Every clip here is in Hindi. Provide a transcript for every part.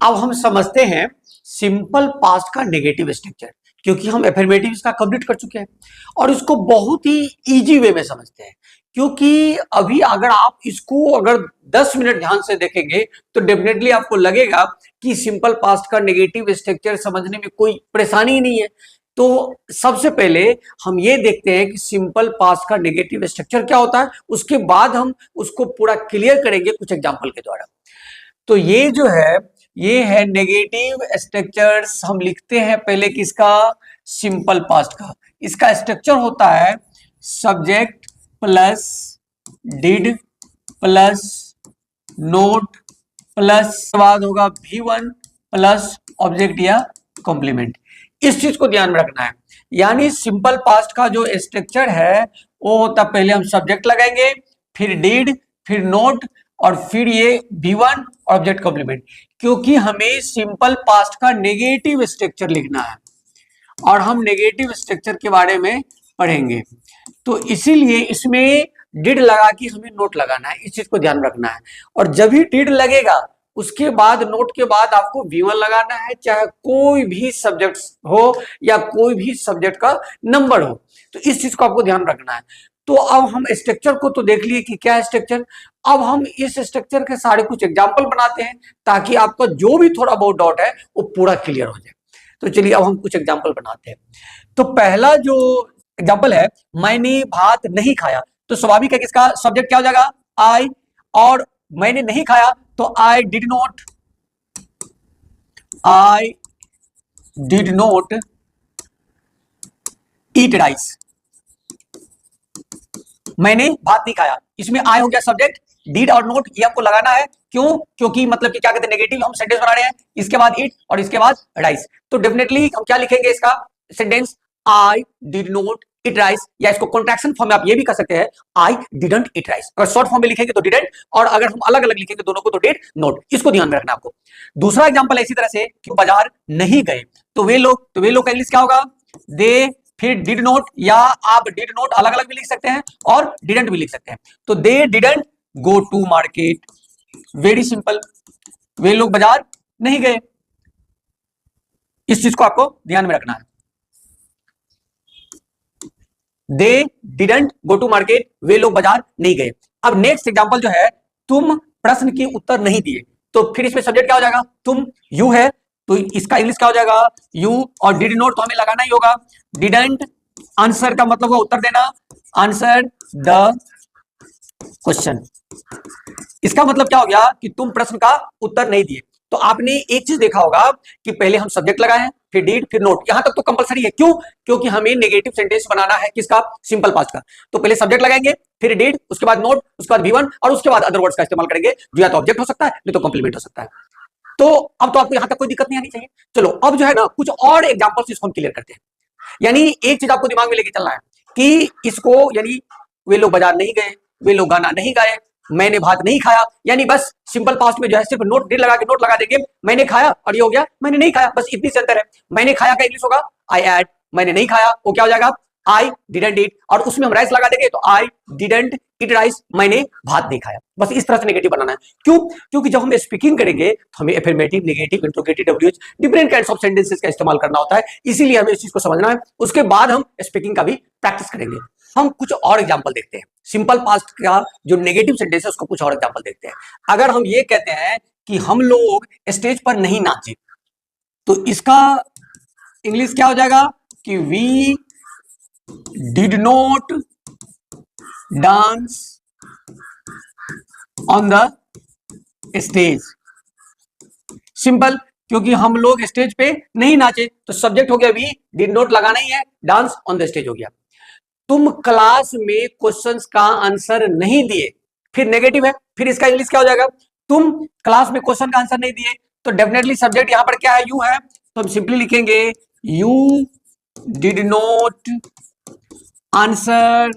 अब हम समझते हैं सिंपल पास्ट का नेगेटिव स्ट्रक्चर, क्योंकि हम एफर्मेटिव का कंप्लीट कर चुके हैं और इसको बहुत ही इजी वे में समझते हैं। क्योंकि अभी अगर आप इसको अगर 10 मिनट ध्यान से देखेंगे तो डेफिनेटली आपको लगेगा कि सिंपल पास्ट का नेगेटिव स्ट्रक्चर समझने में कोई परेशानी ही नहीं है। तो सबसे पहले हम ये देखते हैं कि सिंपल पास्ट का नेगेटिव स्ट्रक्चर क्या होता है, उसके बाद हम उसको पूरा क्लियर करेंगे कुछ एग्जाम्पल के द्वारा। तो ये जो है ये है नेगेटिव स्ट्रक्चर्स। हम लिखते हैं पहले किसका, सिंपल पास्ट का। इसका स्ट्रक्चर होता है subject plus did plus note plus बाद होगा V1 प्लस ऑब्जेक्ट या कॉम्प्लीमेंट। इस चीज को ध्यान में रखना है। यानी सिंपल पास्ट का जो स्ट्रक्चर है वो होता, पहले हम सब्जेक्ट लगाएंगे, फिर डिड, फिर नोट और फिर ये V1 ऑब्जेक्ट कॉम्प्लीमेंट। क्योंकि हमें सिंपल पास्ट का नेगेटिव स्ट्रक्चर लिखना है और हम नेगेटिव स्ट्रक्चर के बारे में पढ़ेंगे, तो इसीलिए इसमें डिड लगा के हमें नोट लगाना है। इस चीज को ध्यान रखना है। और जब भी डिड लगेगा उसके बाद नोट के बाद आपको V1 लगाना है, चाहे कोई भी सब्जेक्ट हो या कोई भी सब्जेक्ट का नंबर हो। तो इस चीज को आपको ध्यान रखना है। तो अब हम स्ट्रक्चर को तो देख लिए कि क्या है स्ट्रक्चर। अब हम इस स्ट्रक्चर के सारे कुछ एग्जाम्पल बनाते हैं ताकि आपका जो भी थोड़ा बहुत डाउट है वो पूरा क्लियर हो जाए। तो चलिए अब हम कुछ एग्जाम्पल बनाते हैं। तो पहला जो एग्जाम्पल है, मैंने भात नहीं खाया, तो स्वाभाविक है कि इसका सब्जेक्ट क्या हो जाएगा, आई, और मैंने नहीं खाया तो I did note eat rice. मैंने भात नहीं खाया, इसमें आई हो गया सब्जेक्ट, डिड और नोट ये आपको लगाना है। क्यों? क्योंकि मतलब कि क्या कहते हैं, नेगेटिव हम सेंटेंस बना रहे हैं, इसके बाद ईट और इसके बाद राइस। तो डेफिनेटली हम क्या लिखेंगे इसका sentence, I did note eat rice, या इसको कॉन्ट्रैक्शन फॉर्म में आप ये भी कर सकते हैं, आई डिडंट ईट राइस। अगर शॉर्ट फॉर्म में लिखेंगे तो डिडंट, और अगर हम अलग अलग लिखेंगे दोनों को तो डिड नोट। इसको ध्यान में रखना आपको। दूसरा एग्जांपल है इसी तरह से कि बाजार नहीं गए, तो वे लोग का इंग्लिश क्या होगा, दे, फिर डिड नोट, या आप डिड नोट अलग अलग भी लिख सकते हैं और डिडंट भी लिख सकते हैं। तो they didn't go to market, very simple, वे लोग बाजार नहीं गए। इस चीज को आपको ध्यान में रखना है। They didn't go to market, वे लोग बाजार नहीं गए। अब नेक्स्ट एग्जांपल जो है, तुम प्रश्न के उत्तर नहीं दिए, तो फिर इसमें सब्जेक्ट क्या हो जाएगा, तुम, यू है, तो इसका इंग्लिश क्या हो जाएगा, यू, और डिड नोट तो हमें लगाना ही होगा। डिडंट आंसर का मतलब हुआ उत्तर देना, आंसर द क्वेश्चन। इसका मतलब क्या हो गया कि तुम प्रश्न का उत्तर नहीं दिए। तो आपने एक चीज देखा होगा कि पहले हम सब्जेक्ट लगाए हैं, फिर डिड, फिर नोट, यहां तक तो कंपलसरी है। क्यों? क्योंकि हमें नेगेटिव सेंटेंस बनाना है किसका, सिंपल पास्ट का। तो पहले सब्जेक्ट लगाएंगे, फिर डिड, उसके बाद नोट, उसके बाद V1 और उसके बाद अदर वर्ड्स का इस्तेमाल करेंगे, जो या तो ऑब्जेक्ट हो सकता है नहीं तो कॉम्प्लीमेंट हो सकता है। तो अब तो आपको यहां तक कोई दिक्कत नहीं आनी चाहिए। चलो अब जो है ना कुछ और एग्जांपल्स इसको हम क्लियर करते हैं। यानी एक चीज आपको दिमाग में लेके चलना है कि इसको, यानी वे लोग बाजार नहीं गए, वे लोग गाना नहीं गाए, मैंने भात नहीं खाया, यानी बस सिंपल पास्ट में जो है सिर्फ नोट डिड लगा के नोट लगा देंगे, मैंने खाया और ये हो गया मैंने नहीं खाया, बस इतनी सी अंतर है। मैंने खाया का इंग्लिश होगा आई एड, मैंने नहीं खाया वो क्या हो जाएगा, आई डिडंट ईट, और उसमें हम राइस लगा देंगे तो आई डिडंट ईट राइस, मैंने भात नहीं खाया। बस इस तरह से नेगेटिव बनाना है। क्यों? क्योंकि जब हम स्पीकिंग करेंगे तो हमें affirmative, negative, interrogative, WH different kinds of sentences का इस्तेमाल करना होता है। इसीलिए हमें इस चीज को समझना है। उसके बाद हम स्पीकिंग का भी प्रैक्टिस करेंगे। हम कुछ और एग्जाम्पल देखते हैं सिंपल पास्ट का जो नेगेटिव सेंटेंस है उसको कुछ और एग्जाम्पल देखते हैं। अगर हम ये कहते हैं कि हम लोग स्टेज पर नहीं नाचे, तो इसका इंग्लिश क्या हो जाएगा कि we did not dance on the stage. Simple, क्योंकि हम लोग स्टेज पे नहीं नाचे, तो सब्जेक्ट हो गया वी, डिड नॉट लगाना ही है, डांस ऑन द स्टेज हो गया। तुम क्लास में क्वेश्चंस का आंसर नहीं दिए, फिर नेगेटिव है, फिर इसका इंग्लिश क्या हो जाएगा, तुम क्लास में क्वेश्चन का आंसर नहीं दिए, तो डेफिनेटली सब्जेक्ट यहां पर क्या है, यू है, तो हम सिंपली लिखेंगे you did not answer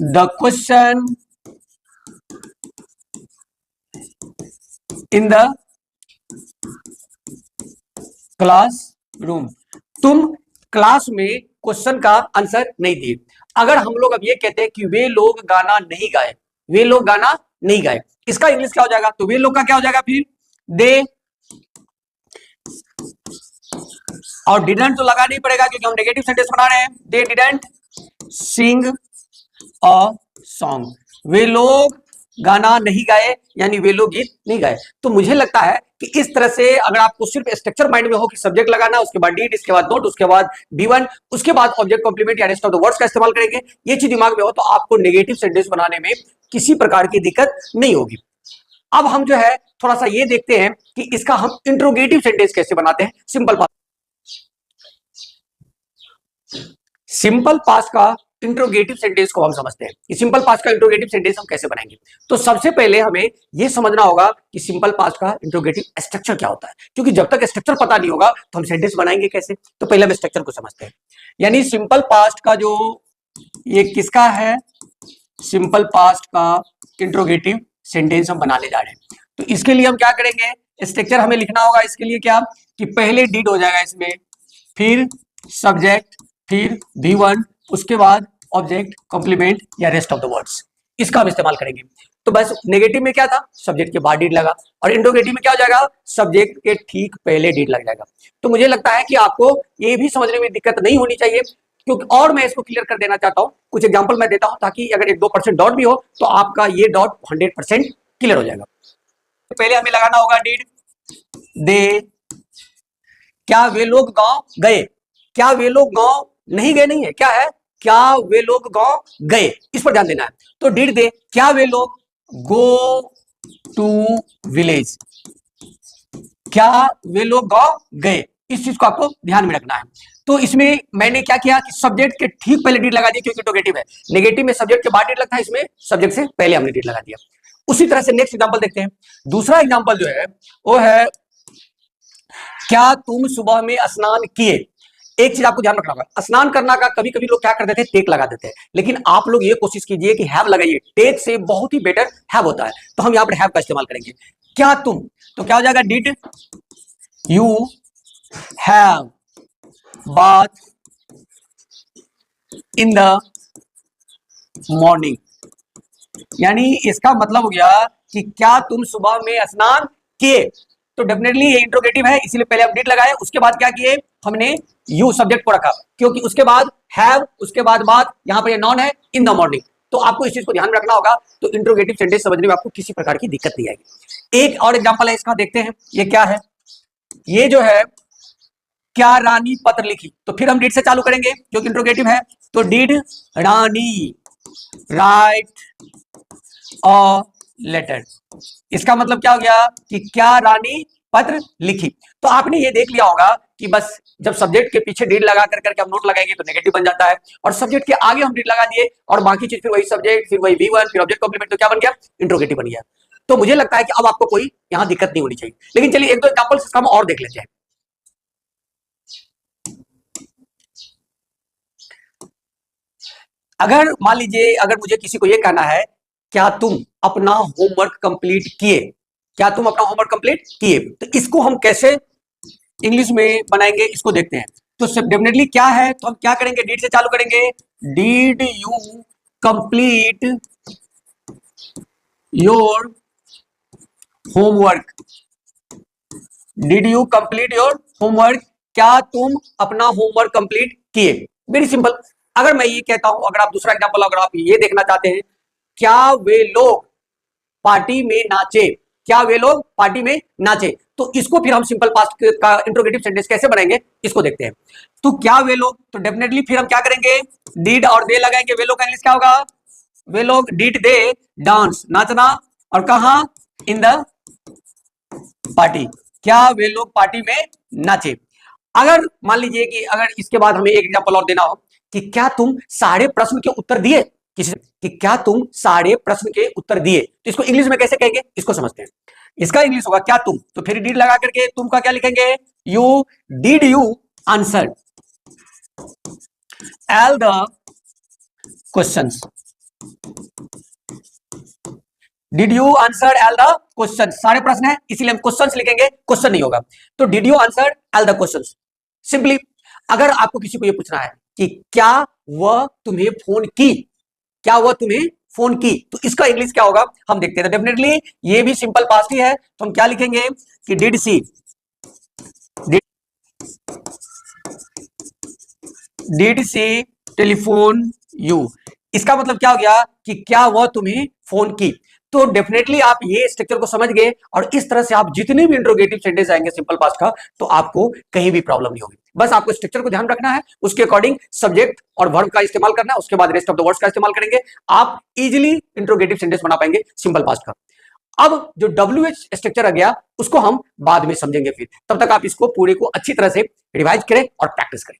the question in the classroom. तुम क्लास में क्वेश्चन का आंसर नहीं दिए। अगर हम लोग अब ये कहते हैं कि वे लोग गाना नहीं गाए, वे लोग गाना नहीं गाए, इसका इंग्लिश क्या हो जाएगा, तो वे लोग का क्या हो जाएगा, फिर दे और डिडंट तो लगा नहीं पड़ेगा क्योंकि हम नेगेटिव सेंटेंस बना रहे हैं। They didn't Singh a song, वे लोग गाना नहीं गाए, यानी वे लोग गीत नहीं गाए। तो मुझे लगता है कि इस तरह से अगर आपको सिर्फ स्ट्रक्चर माइंड में हो कि सब्जेक्ट लगाना, उसके बाद डीड, इसके बाद नोट, उसके बाद B1, उसके बाद ऑब्जेक्ट कॉम्प्लीमेंट या रेस्ट ऑफ द वर्ड्स का इस्तेमाल करेंगे, ये चीज दिमाग में हो तो आपको नेगेटिव सेंटेंस बनाने में किसी प्रकार की दिक्कत नहीं होगी। अब हम जो है थोड़ा सा ये देखते हैं कि इसका हम इंट्रोगेटिव सेंटेंस कैसे बनाते हैं। सिंपल पास्ट का इंट्रोगेटिव सेंटेंस को हम समझते हैं कि सिंपल पास्ट का इंट्रोगेटिव सेंटेंस हम कैसे बनाएंगे। तो सबसे पहले हमें यह समझना होगा कि सिंपल पास्ट का इंट्रोगेटिव स्ट्रक्चर क्या होता है, क्योंकि जब तक स्ट्रक्चर पता नहीं होगा तो हम सेंटेंस बनाएंगे कैसे। तो पहले हम स्ट्रक्चर को समझते हैं। यानी सिंपल पास्ट का जो ये किसका है, सिंपल पास्ट का इंट्रोगेटिव सेंटेंस हम बनाने जा रहे हैं। तो इसके लिए हम क्या करेंगे, स्ट्रक्चर हमें लिखना होगा। इसके लिए क्या कि पहले डीड हो जाएगा इसमें, फिर सब्जेक्ट, फिर B1, उसके बाद ऑब्जेक्ट कॉम्प्लीमेंट या रेस्ट ऑफ द वर्ड्स, इसका हम इस्तेमाल करेंगे। तो बस नेगेटिव में क्या था, सब्जेक्ट के बाद डीड लगा, और इंट्रोगेटिव में क्या हो जाएगा, सब्जेक्ट के ठीक पहले डीड लग जाएगा। तो मुझे लगता है कि आपको ये भी समझने में दिक्कत नहीं होनी चाहिए, क्योंकि और मैं इसको क्लियर कर देना चाहता हूं, कुछ एग्जांपल मैं देता हूं ताकि अगर 1-2% डॉट भी हो तो आपका ये डॉट 100% क्लियर हो जाएगा। तो पहले हमें लगाना होगा डीड। दे, क्या वे लोग गांव गए, क्या वे लोग गांव नहीं गए, नहीं है, क्या है, क्या वे लोग गांव गए, इस पर ध्यान देना है। तो डीड दे, क्या वे लोग गो टू विलेज, क्या वे लोग गांव गए, इस चीज को आपको ध्यान में रखना है। तो इसमें मैंने क्या किया कि सब्जेक्ट के ठीक पहले डीड लगा दिया, क्योंकि इंट्रोगेटिव है। नेगेटिव में सब्जेक्ट के बाद डीड लगता है, इसमें सब्जेक्ट से पहले हमने डीड लगा दिया। उसी तरह से नेक्स्ट एग्जांपल देखते हैं। दूसरा एग्जांपल जो है वो है, क्या तुम सुबह में स्नान किए। एक चीज आपको ध्यान रखना होगा, स्नान करना का कभी कभी लोग क्या कर देते हैं, टेक लगा देते हैं, लेकिन आप लोग ये कोशिश कीजिए कि हैव लगाइए। टेक से बहुत ही बेटर हैव होता है। तो हम यहाँ पर हैव का इस्तेमाल करेंगे। क्या तुम, तो क्या हो जाएगा, did you have bath in the morning, यानी इसका मतलब हो गया कि क्या तुम सुबह में स्नान किए। तो डेफिनेटली ये इंट्रोगेटिव है, इसीलिए पहले हम डिड लगाए, उसके बाद क्या किए, हमने यू सब्जेक्ट को रखा, क्योंकि उसके बाद हैव, उसके बाद बात, यहां पर ये नॉन है, इन द मॉर्निंग। तो आपको इस चीज को ध्यान में रखना होगा। तो इंट्रोगेटिव सेंटेंस समझने में आपको किसी प्रकार की दिक्कत नहीं आएगी। एक और एग्जांपल है इसका, देखते हैं ये क्या है। ये जो है, क्या रानी पत्र लिखी, तो फिर हम डिड से चालू करेंगे क्योंकि इंट्रोगेटिव है। तो did Rani write a letter, इसका मतलब क्या हो गया कि क्या रानी पत्र लिखी। तो आपने ये देख लिया होगा कि बस जब सब्जेक्ट के पीछे डीड लगा कर करके हम नोट लगाएंगे तो नेगेटिव बन जाता है, और सब्जेक्ट के आगे हम डीड लगा दिए और बाकी चीज फिर वही सब्जेक्ट, फिर वही B1, फिर ऑब्जेक्ट कॉम्प्लीमेंट, तो क्या बन गया, इंट्रोगेटिव बन गया। तो मुझे लगता है कि अब आपको कोई यहां दिक्कत नहीं होनी चाहिए। लेकिन चलिए 1-2 एग्जांपल्स हम और देख लेते हैं। अगर मान लीजिए, अगर मुझे किसी को यह कहना है, क्या तुम अपना होमवर्क कंप्लीट किए, क्या तुम अपना होमवर्क कंप्लीट किए, तो इसको हम कैसे इंग्लिश में बनाएंगे, इसको देखते हैं। तो डेफिनेटली क्या है, तो हम क्या करेंगे, डीड से चालू करेंगे। Did you complete your homework, did you complete your homework, क्या तुम अपना होमवर्क कंप्लीट किए। Very simple. अगर मैं ये कहता हूं, अगर आप दूसरा एग्जांपल, अगर आप ये देखना चाहते हैं, क्या वे लोग पार्टी में नाचे, क्या वे लोग पार्टी में नाचे, तो इसको फिर हम सिंपल पास्ट का इंट्रोगेटिव सेंटेंस कैसे बनाएंगे, इसको देखते हैं। तो क्या वे लोग, तो डेफिनेटली फिर हम क्या करेंगे, डिड और दे लगाएंगे। वे लोग का इंग्लिश क्या होगा, वे लोग डिड दे डांस, नाचना, और कहा, इन द पार्टी, क्या वे लोग पार्टी में नाचे। अगर मान लीजिए कि अगर इसके बाद हमें एक एग्जांपल और देना हो कि क्या तुम सारे प्रश्न के उत्तर दिए, किसी कि क्या तुम सारे प्रश्न के उत्तर दिए, तो इसको इंग्लिश में कैसे कहेंगे, इसको समझते हैं। इसका इंग्लिश होगा क्या तुम, तो फिर डिड लगा करके तुम का क्या लिखेंगे, you did you answer all the questions, did you answer all the question, सारे प्रश्न है इसलिए हम क्वेश्चंस लिखेंगे, क्वेश्चन नहीं होगा। तो did you answer all the questions. Simply अगर आपको किसी को यह पूछना है कि क्या वह तुम्हें फोन की, क्या वह तुम्हें फोन की, तो इसका इंग्लिश क्या होगा, हम देखते हैं। डेफिनेटली ये भी सिंपल पास्ट ही है, तो हम क्या लिखेंगे कि did she, did she telephone you, इसका मतलब क्या हो गया कि क्या वह तुम्हें फोन की। तो डेफिनेटली आप ये स्ट्रक्चर को समझ गए और इस तरह से आप जितने भी इंट्रोगेटिव सेंटेंस आएंगे सिंपल पास्ट का तो आपको कहीं भी प्रॉब्लम नहीं होगी। बस आपको स्ट्रक्चर को ध्यान रखना है, उसके अकॉर्डिंग सब्जेक्ट और वर्ब का इस्तेमाल करना है, उसके बाद रेस्ट ऑफ द वर्ड्स का इस्तेमाल करेंगे, आप इजीली इंट्रोगेटिव सेंटेंस बना पाएंगे सिंपल पास्ट का। अब जो WH स्ट्रक्चर आ गया उसको हम बाद में समझेंगे, फिर तब तक आप इसको पूरे को अच्छी तरह से रिवाइज करें और प्रैक्टिस करें।